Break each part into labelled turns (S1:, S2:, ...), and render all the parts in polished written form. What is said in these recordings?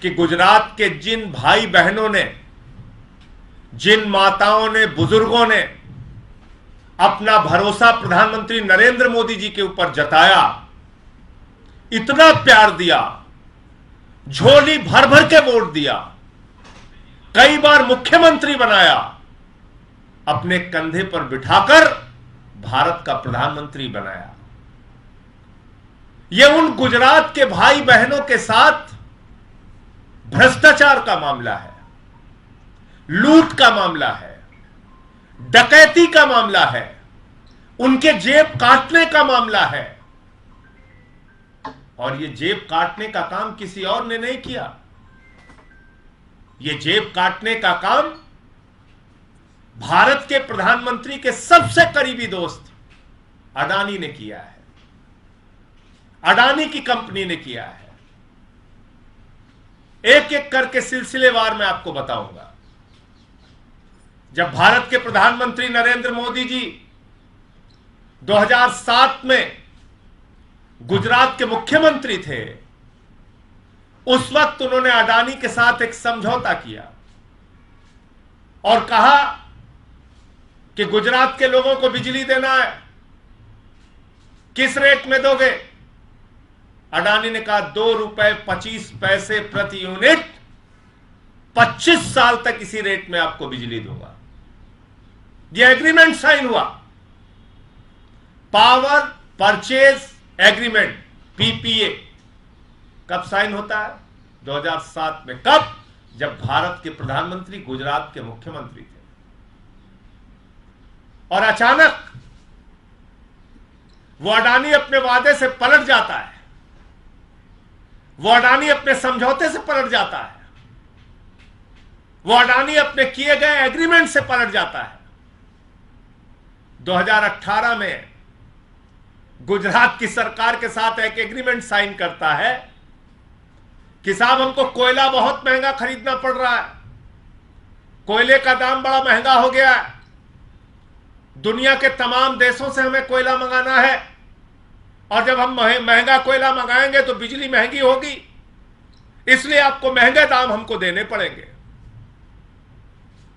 S1: कि गुजरात के जिन भाई बहनों ने, जिन माताओं ने, बुजुर्गों ने अपना भरोसा प्रधानमंत्री नरेंद्र मोदी जी के ऊपर जताया, इतना प्यार दिया, झोली भर भर के वोट दिया, कई बार मुख्यमंत्री बनाया, अपने कंधे पर बिठाकर भारत का प्रधानमंत्री बनाया। यह उन गुजरात के भाई बहनों के साथ भ्रष्टाचार का मामला है, लूट का मामला है, डकैती का मामला है, उनके जेब काटने का मामला है। और यह जेब काटने का काम किसी और ने नहीं किया। यह जेब काटने का काम भारत के प्रधानमंत्री के सबसे करीबी दोस्त अडानी ने किया है, अडानी की कंपनी ने किया है। एक एक करके सिलसिलेवार मैं आपको बताऊंगा। जब भारत के प्रधानमंत्री नरेंद्र मोदी जी 2007 में गुजरात के मुख्यमंत्री थे, उस वक्त उन्होंने अडानी के साथ एक समझौता किया और कहा कि गुजरात के लोगों को बिजली देना है, किस रेट में दोगे? अडानी ने कहा 2 रुपए 25 पैसे प्रति यूनिट, 25 साल तक इसी रेट में आपको बिजली दूंगा। यह एग्रीमेंट साइन हुआ, पावर परचेज एग्रीमेंट, पीपीए। कब साइन होता है? 2007 में। कब? जब भारत के प्रधानमंत्री गुजरात के मुख्यमंत्री थे। और अचानक वो अडानी अपने वादे से पलट जाता है, वो अडानी अपने समझौते से पलट जाता है, वो अडानी अपने किए गए एग्रीमेंट से पलट जाता है। 2018 में गुजरात की सरकार के साथ एक एग्रीमेंट साइन करता है कि साहब हमको कोयला बहुत महंगा खरीदना पड़ रहा है, कोयले का दाम बड़ा महंगा हो गया है, दुनिया के तमाम देशों से हमें कोयला मंगाना है, और जब हम महंगा कोयला मंगाएंगे तो बिजली महंगी होगी, इसलिए आपको महंगे दाम हमको देने पड़ेंगे।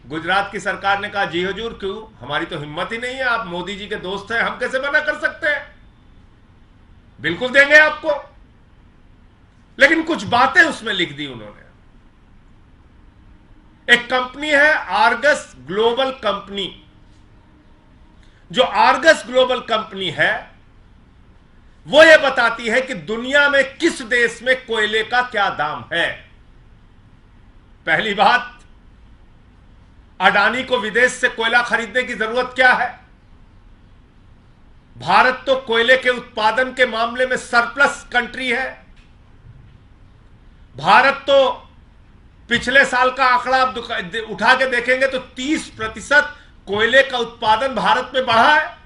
S1: गुजरात की सरकार ने कहा जी हुजूर, क्यों, हमारी तो हिम्मत ही नहीं है, आप मोदी जी के दोस्त हैं, हम कैसे मना कर सकते हैं, बिल्कुल देंगे आपको। लेकिन कुछ बातें उसमें लिख दी उन्होंने। एक कंपनी है आर्गस ग्लोबल कंपनी। जो आर्गस ग्लोबल कंपनी है वो ये बताती है कि दुनिया में किस देश में कोयले का क्या दाम है। पहली बात, अडानी को विदेश से कोयला खरीदने की जरूरत क्या है? भारत तो कोयले के उत्पादन के मामले में सरप्लस कंट्री है। भारत तो पिछले साल का आंकड़ा आप उठा के देखेंगे तो 30% कोयले का उत्पादन भारत में बढ़ा है।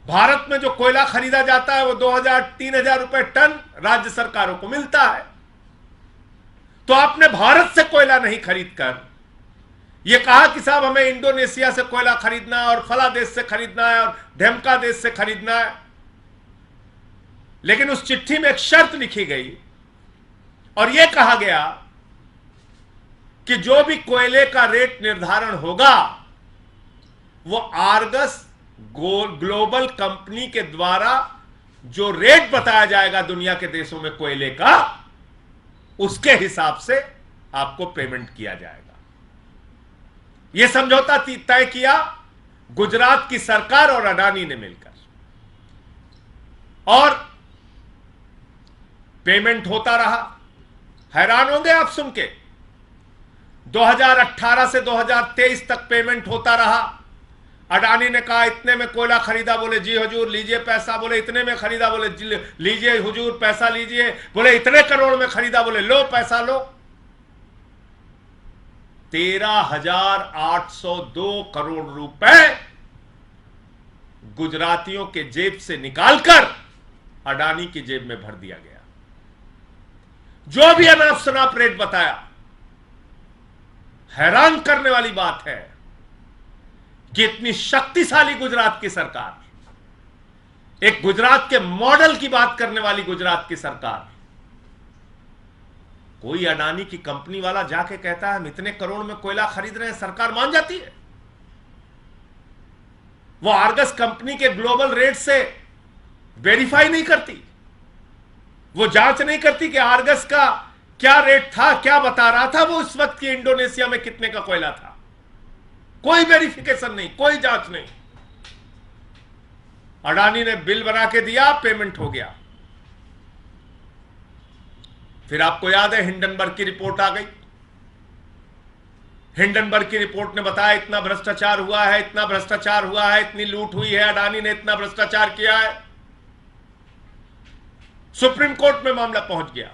S1: भारत में जो कोयला खरीदा जाता है वो 2000-3000 रुपए टन राज्य सरकारों को मिलता है। तो आपने भारत से कोयला नहीं खरीदकर यह कहा कि साहब हमें इंडोनेशिया से कोयला खरीदना है और फला देश से खरीदना है और ढेमका देश से खरीदना है। लेकिन उस चिट्ठी में एक शर्त लिखी गई और यह कहा गया कि जो भी कोयले का रेट निर्धारण होगा वो आर्गस ग्लोबल कंपनी के द्वारा जो रेट बताया जाएगा दुनिया के देशों में कोयले का, उसके हिसाब से आपको पेमेंट किया जाएगा। यह समझौता तय किया गुजरात की सरकार और अडानी ने मिलकर, और पेमेंट होता रहा। हैरान होंगे आप सुन के, 2018 से 2023 तक पेमेंट होता रहा। अडानी ने कहा इतने में कोयला खरीदा, बोले जी हुजूर लीजिए पैसा, बोले इतने में खरीदा, बोले लीजिए हुजूर पैसा लीजिए, बोले इतने करोड़ में खरीदा, बोले लो पैसा लो। 13,802 करोड़ रुपए गुजरातियों के जेब से निकालकर अडानी की जेब में भर दिया गया। जो भी अनाप शनाप रेट बताया, हैरान करने वाली बात है कि इतनी शक्तिशाली गुजरात की सरकार, एक गुजरात के मॉडल की बात करने वाली गुजरात की सरकार, कोई अडानी की कंपनी वाला जाके कहता है हम इतने करोड़ में कोयला खरीद रहे हैं, सरकार मान जाती है? वो आर्गस कंपनी के ग्लोबल रेट से वेरीफाई नहीं करती, वो जांच नहीं करती कि आर्गस का क्या रेट था, क्या बता रहा था वो उस वक्त की इंडोनेशिया में कितने का कोयला था। कोई वेरिफिकेशन नहीं, कोई जांच नहीं। अडानी ने बिल बना के दिया, पेमेंट हो गया। फिर आपको याद है हिंडनबर्ग की रिपोर्ट आ गई। हिंडनबर्ग की रिपोर्ट ने बताया इतना भ्रष्टाचार हुआ है, इतना भ्रष्टाचार हुआ है, इतनी लूट हुई है, अडानी ने इतना भ्रष्टाचार किया है। सुप्रीम कोर्ट में मामला पहुंच गया।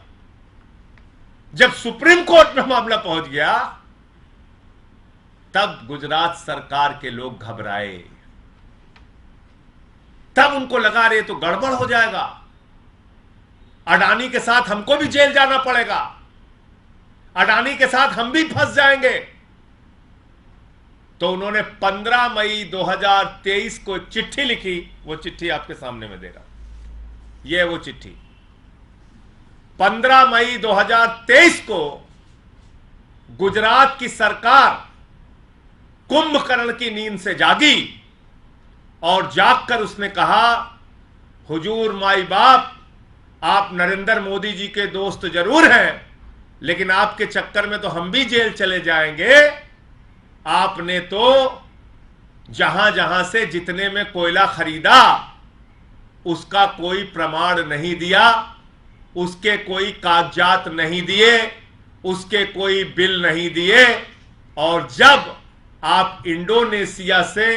S1: जब सुप्रीम कोर्ट में मामला पहुंच गया तब गुजरात सरकार के लोग घबराए। तब उनको लगा रे तो गड़बड़ हो जाएगा, अडानी के साथ हमको भी जेल जाना पड़ेगा, अडानी के साथ हम भी फंस जाएंगे। तो उन्होंने 15 मई 2023 को चिट्ठी लिखी। वो चिट्ठी आपके सामने में दे रहा हूं, यह वो चिट्ठी। 15 मई 2023 को गुजरात की सरकार कुंभकर्ण की नींद से जागी और जागकर उसने कहा, हुजूर माई बाप, आप नरेंद्र मोदी जी के दोस्त जरूर हैं, लेकिन आपके चक्कर में तो हम भी जेल चले जाएंगे। आपने तो जहां जहां से जितने में कोयला खरीदा उसका कोई प्रमाण नहीं दिया, उसके कोई कागजात नहीं दिए, उसके कोई बिल नहीं दिए। और जब आप इंडोनेशिया से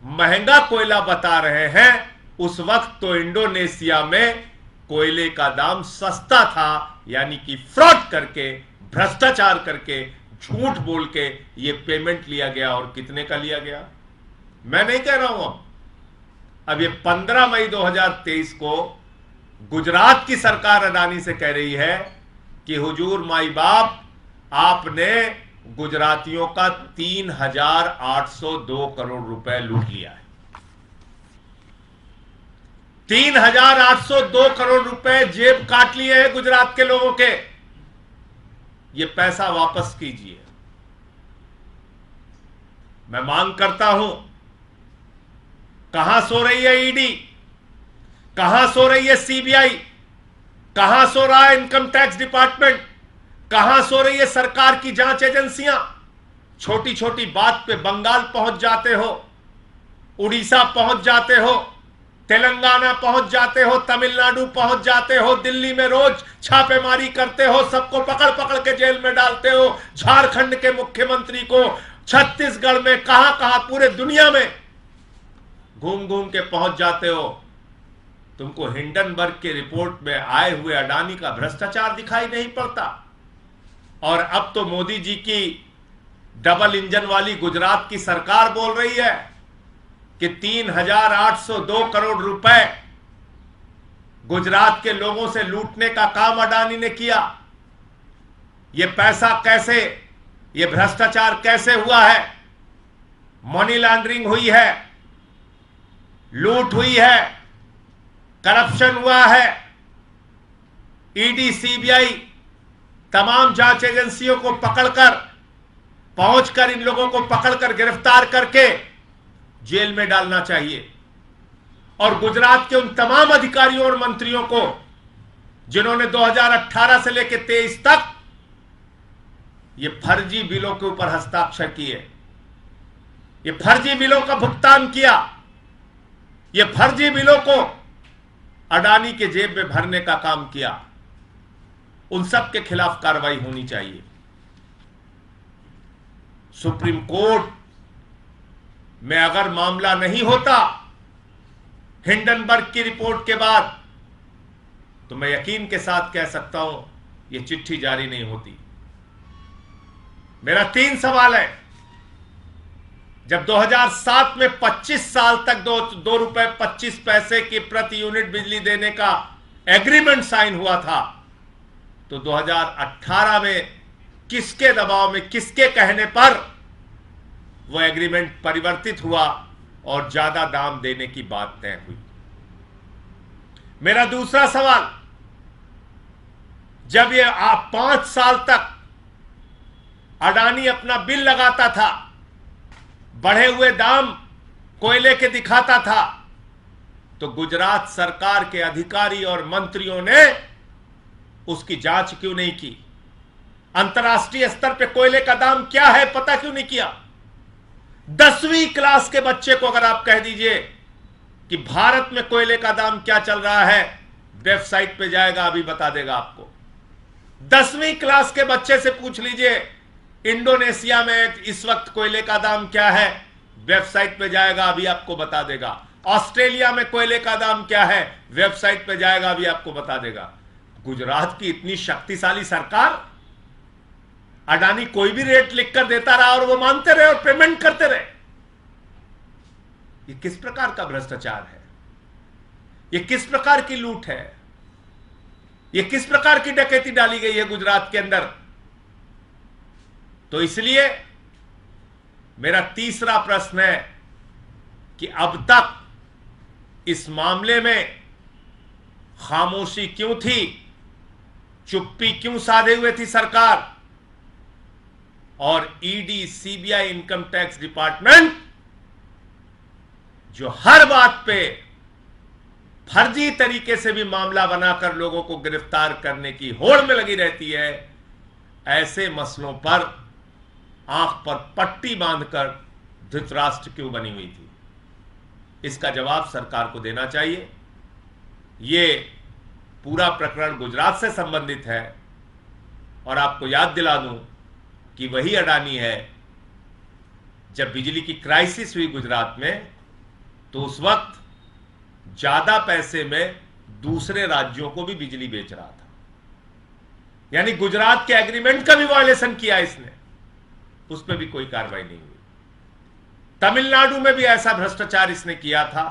S1: महंगा कोयला बता रहे हैं, उस वक्त तो इंडोनेशिया में कोयले का दाम सस्ता था। यानी कि फ्रॉड करके, भ्रष्टाचार करके, झूठ बोल के ये पेमेंट लिया गया। और कितने का लिया गया मैं नहीं कह रहा हूं। अब ये 15 मई 2023 को गुजरात की सरकार अडानी से कह रही है कि हुजूर माई बाप, आपने गुजरातियों का 3,802 करोड़ रुपए लूट लिया है। 3,802 करोड़ रुपए जेब काट लिए हैं गुजरात के लोगों के। ये पैसा वापस कीजिए। मैं मांग करता हूं, कहां सो रही है ईडी, कहां सो रही है सीबीआई, कहां सो रहा है इनकम टैक्स डिपार्टमेंट, कहां सो रही है सरकार की जांच एजेंसियां? छोटी छोटी बात पे बंगाल पहुंच जाते हो, उड़ीसा पहुंच जाते हो, तेलंगाना पहुंच जाते हो, तमिलनाडु पहुंच जाते हो, दिल्ली में रोज छापेमारी करते हो, सबको पकड़ पकड़ के जेल में डालते हो। झारखंड के मुख्यमंत्री को छत्तीसगढ़ में, कहां कहां पूरे दुनिया में घूम घूम के पहुंच जाते हो। तुमको हिंडनबर्ग के रिपोर्ट में आए हुए अडानी का भ्रष्टाचार दिखाई नहीं पड़ता। और अब तो मोदी जी की डबल इंजन वाली गुजरात की सरकार बोल रही है कि 3,802 करोड़ रुपए गुजरात के लोगों से लूटने का काम अडानी ने किया। यह पैसा कैसे, यह भ्रष्टाचार कैसे हुआ है? मनी लॉन्ड्रिंग हुई है, लूट हुई है, करप्शन हुआ है। ईडी, सीबीआई, तमाम जांच एजेंसियों को पकड़कर, पहुंचकर इन लोगों को पकड़कर गिरफ्तार करके जेल में डालना चाहिए। और गुजरात के उन तमाम अधिकारियों और मंत्रियों को जिन्होंने 2018 से लेकर 23 तक ये फर्जी बिलों के ऊपर हस्ताक्षर किए, ये फर्जी बिलों का भुगतान किया, ये फर्जी बिलों को अडानी के जेब में भरने का काम किया, उन सब के खिलाफ कार्रवाई होनी चाहिए। सुप्रीम कोर्ट में अगर मामला नहीं होता हिंडनबर्ग की रिपोर्ट के बाद, तो मैं यकीन के साथ कह सकता हूं यह चिट्ठी जारी नहीं होती। मेरा 3 सवाल है। जब 2007 में 25 साल तक 2 रुपए 25 पैसे की प्रति यूनिट बिजली देने का एग्रीमेंट साइन हुआ था, तो 2018 में किसके दबाव में, किसके कहने पर वो एग्रीमेंट परिवर्तित हुआ और ज्यादा दाम देने की बात तय हुई? मेरा दूसरा सवाल, जब ये 5 साल तक अडानी अपना बिल लगाता था, बढ़े हुए दाम कोयले के दिखाता था, तो गुजरात सरकार के अधिकारी और मंत्रियों ने उसकी जांच क्यों नहीं की? अंतर्राष्ट्रीय स्तर पे कोयले का दाम क्या है पता क्यों नहीं किया? 10वीं क्लास के बच्चे को अगर आप कह दीजिए कि भारत में कोयले का दाम क्या चल रहा है, वेबसाइट पे जाएगा, अभी बता देगा आपको। 10वीं क्लास के बच्चे से पूछ लीजिए इंडोनेशिया में इस वक्त कोयले का दाम क्या है, वेबसाइट पे जाएगा, अभी आपको बता देगा। ऑस्ट्रेलिया में कोयले का दाम क्या है, वेबसाइट पे जाएगा, अभी आपको बता देगा। गुजरात की इतनी शक्तिशाली सरकार, अडानी कोई भी रेट लिखकर देता रहा और वो मानते रहे और पेमेंट करते रहे। ये किस प्रकार का भ्रष्टाचार है? ये किस प्रकार की लूट है? ये किस प्रकार की डकैती डाली गई है गुजरात के अंदर? तो इसलिए मेरा तीसरा प्रश्न है कि अब तक इस मामले में खामोशी क्यों थी, चुप्पी क्यों साधे हुए थी सरकार? और ED, CBI, income tax department जो हर बात पे फर्जी तरीके से भी मामला बनाकर लोगों को गिरफ्तार करने की होड़ में लगी रहती है, ऐसे मसलों पर आंख पर पट्टी बांधकर धृतराष्ट्र क्यों बनी हुई थी? इसका जवाब सरकार को देना चाहिए। ये पूरा प्रकरण गुजरात से संबंधित है और आपको याद दिला दूं कि वही अडानी है, जब बिजली की क्राइसिस हुई गुजरात में, तो उस वक्त ज्यादा पैसे में दूसरे राज्यों को भी बिजली बेच रहा था। यानी गुजरात के एग्रीमेंट का भी वायलेशन किया इसने, उस पर भी कोई कार्रवाई नहीं हुई। तमिलनाडु में भी ऐसा भ्रष्टाचार इसने किया था।